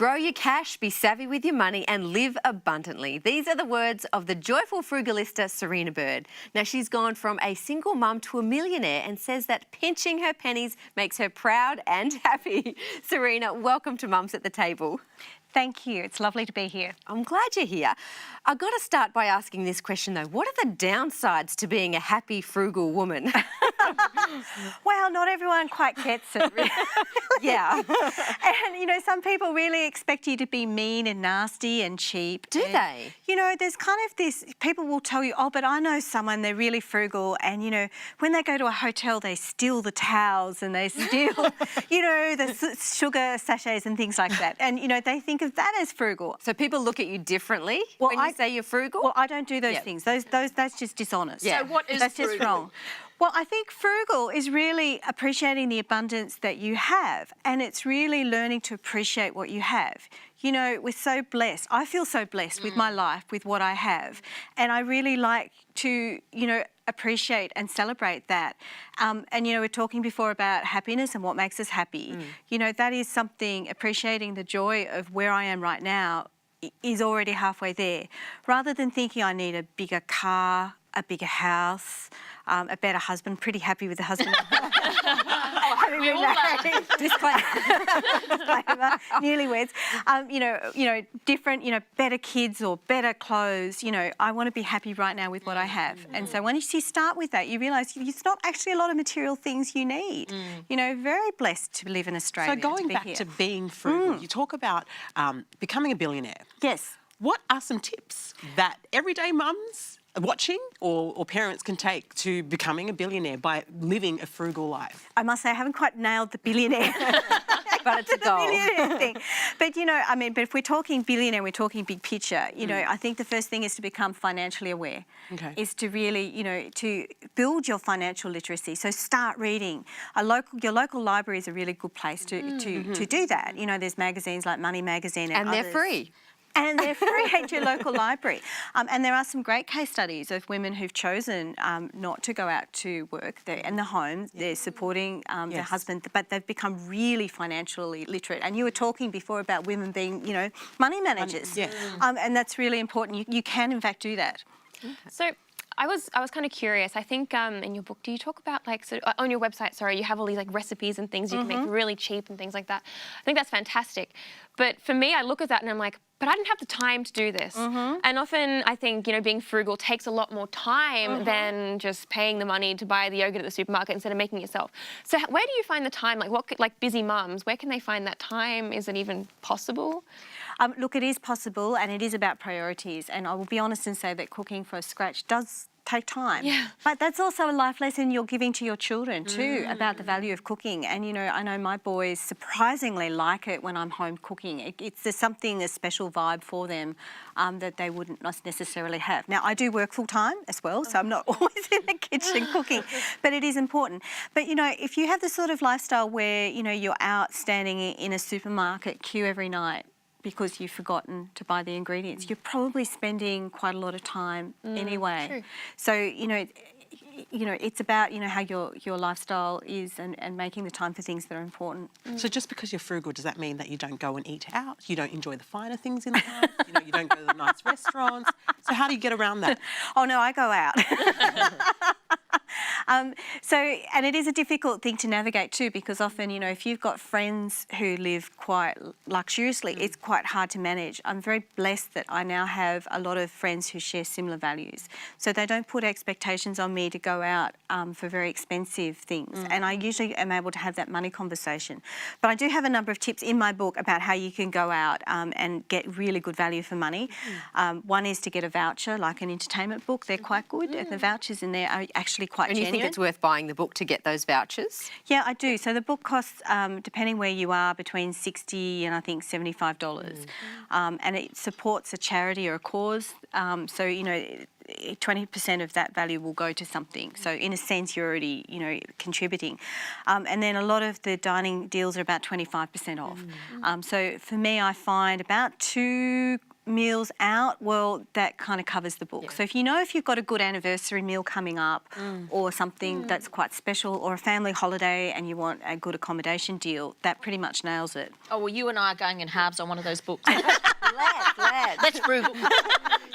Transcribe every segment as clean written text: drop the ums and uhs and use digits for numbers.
Grow your cash, be savvy with your money and live abundantly. These are the words of the joyful frugalista Serena Bird. Now, she's gone from a single mum to a millionaire and says that pinching her pennies makes her proud and happy. Serena, welcome to Mums at the Table. Thank you. It's lovely to be here. I'm glad you're here. I've got to start by asking this question though. What are the downsides to being a happy, frugal woman? Well, not everyone quite gets it, really. Yeah. And, you know, some people really expect you to be mean and nasty and cheap. Do they? You know, there's kind of this, people will tell you, oh, but I know someone, they're really frugal and, you know, when they go to a hotel, they steal the towels and they steal, you know, the sugar sachets and things like that. And, you know, they think of that as frugal. So people look at you differently when you say you're frugal? Well, I don't do those things. That's just dishonest. Yeah. So what is That's frugal? just wrong. Well, I think frugal is really appreciating the abundance that you have, and it's really learning to appreciate what you have. You know, we're so blessed. I feel so blessed with my life, with what I have, and I really like to, you know, appreciate and celebrate that. And, you know, we're talking before about happiness and what makes us happy. You know, that is something, appreciating the joy of where I am right now is already halfway there. Rather than thinking I need a bigger car, a bigger house, a better husband, pretty happy with the husband. Disclaimer. Newlyweds. You know, different, you know, better kids or better clothes. You know, I want to be happy right now with what I have. And so when you start with that, you realise it's not actually a lot of material things you need. You know, very blessed to live in Australia. So going back to being frugal, you talk about becoming a billionaire. Yes. What are some tips that everyday mums watching or parents can take to becoming a billionaire by living a frugal life? I must say I haven't quite nailed the billionaire. But it's a goal. Billionaire thing. But, you know, I mean, but if we're talking billionaire, we're talking big picture, you know, I think the first thing is to become financially aware. Okay. Is to really, you know, to build your financial literacy. So start reading. Your local library is a really good place to do that. You know, there's magazines like Money Magazine and they're others. free. And they're free at your local library. And there are some great case studies of women who've chosen not to go out to work. They're in the home, they're supporting their husband, but they've become really financially literate. And you were talking before about women being, you know, money managers. And that's really important. You can, in fact, do that. So I was kind of curious. I think in your book, do you talk about like on your website? Sorry, you have all these like recipes and things you can make really cheap and things like that. I think that's fantastic. But for me, I look at that and I'm like, but I didn't have the time to do this. And often I think, you know, being frugal takes a lot more time than just paying the money to buy the yogurt at the supermarket instead of making it yourself. So where do you find the time? Like busy mums, where can they find that time? Is it even possible? Look, it is possible, and it is about priorities. And I will be honest and say that cooking from scratch does take time. Yeah. But that's also a life lesson you're giving to your children too about the value of cooking. And, you know, I know my boys surprisingly like it when I'm home cooking. There's something, a special vibe for them that they wouldn't necessarily have. Now, I do work full time as well, so I'm not always in the kitchen cooking, but it is important. But, you know, if you have the sort of lifestyle where, you know, you're out standing in a supermarket queue every night, because you've forgotten to buy the ingredients, you're probably spending quite a lot of time anyway. True. So, you know, it's about, you know, how your lifestyle is and making the time for things that are important. So just because you're frugal, does that mean that you don't go and eat out? You don't enjoy the finer things in life? You know, you don't go to the nice restaurants? So how do you get around that? Oh, no, I go out. And it is a difficult thing to navigate too, because often, you know, if you've got friends who live quite luxuriously, it's quite hard to manage. I'm very blessed that I now have a lot of friends who share similar values. So they don't put expectations on me to go out for very expensive things. And I usually am able to have that money conversation. But I do have a number of tips in my book about how you can go out and get really good value for money. One is to get a voucher, like an entertainment book. They're quite good. And the vouchers in there are actually quite And you think it's worth buying the book to get those vouchers? Yeah, I do. So the book costs, depending where you are, between $60 and I think $75. And it supports a charity or a cause. So, you know, 20% of that value will go to something. So in a sense, you're already, you know, contributing. And then a lot of the dining deals are about 25% off. So for me, I find about meals out, well, that kind of covers the book. So if you've got a good anniversary meal coming up or something that's quite special, or a family holiday and you want a good accommodation deal, that pretty much nails it. Oh, well, you and I are going in halves on one of those books. Let's. That's frugal.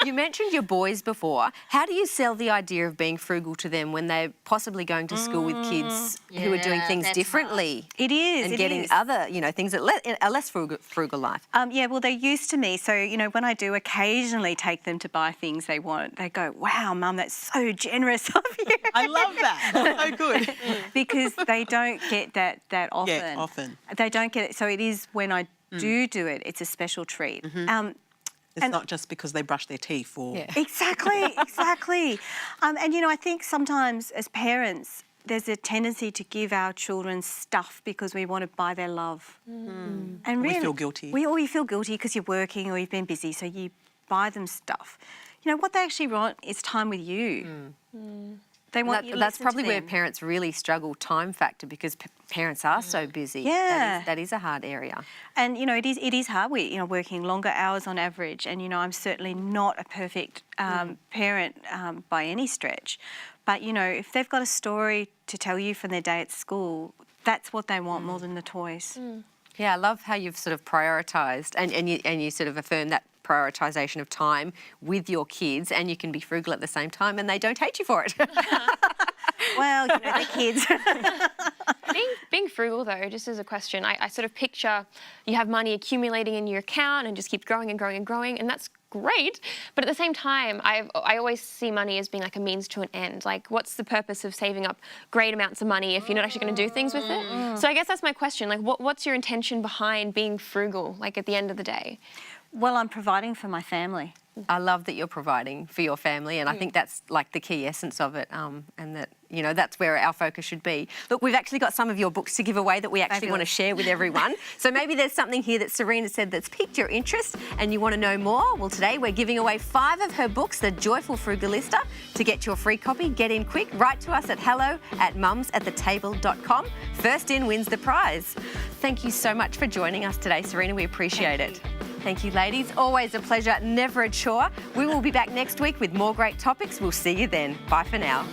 You mentioned your boys before. How do you sell the idea of being frugal to them when they're possibly going to school with kids who are doing Yeah, things that's differently? It is. And it getting is. other, things that a less frugal life. Yeah, well, they're used to me. So, when I do occasionally take them to buy things they want, they go, wow, Mum, that's so generous of you. I love that. That's so good. Because they don't get that often. Yeah, often. They don't get it. So it is when I do it, it's a special treat. It's not just because they brush their teeth or... Yeah. Exactly. And, I think sometimes as parents, there's a tendency to give our children stuff because we want to buy their love. And We really, feel guilty. Or you feel guilty because you're working or you've been busy, so you buy them stuff. What they actually want is time with you. They want you to That's listen to probably where them. parents really struggle, time factor, because parents are so busy. Yeah. That is a hard area. And it is hard. We're working longer hours on average, and I'm certainly not a perfect parent by any stretch. But if they've got a story to tell you from their day at school, that's what they want more than the toys. Yeah, I love how you've sort of prioritised and you sort of affirm that prioritisation of time with your kids, and you can be frugal at the same time and they don't hate you for it. Well, they're kids. Being frugal, though, just as a question, I sort of picture you have money accumulating in your account and just keeps growing and growing and growing, and that's great. But at the same time, I always see money as being like a means to an end. Like, what's the purpose of saving up great amounts of money if you're not actually going to do things with it? So I guess that's my question. Like, what's your intention behind being frugal, like, at the end of the day? Well, I'm providing for my family. I love that you're providing for your family, and I think that's like the key essence of it, and that that's where our focus should be. Look, we've actually got some of your books to give away that we actually want to share with everyone. So maybe there's something here that Serena said that's piqued your interest and you want to know more. Well, today we're giving away 5 of her books, The Joyful Frugalista. To get your free copy, get in quick. Write to us at hello@mumsathetable.com. First in wins the prize. Thank you so much for joining us today, Serena. We appreciate it. Thank you, ladies. Always a pleasure, never a chore. We will be back next week with more great topics. We'll see you then. Bye for now.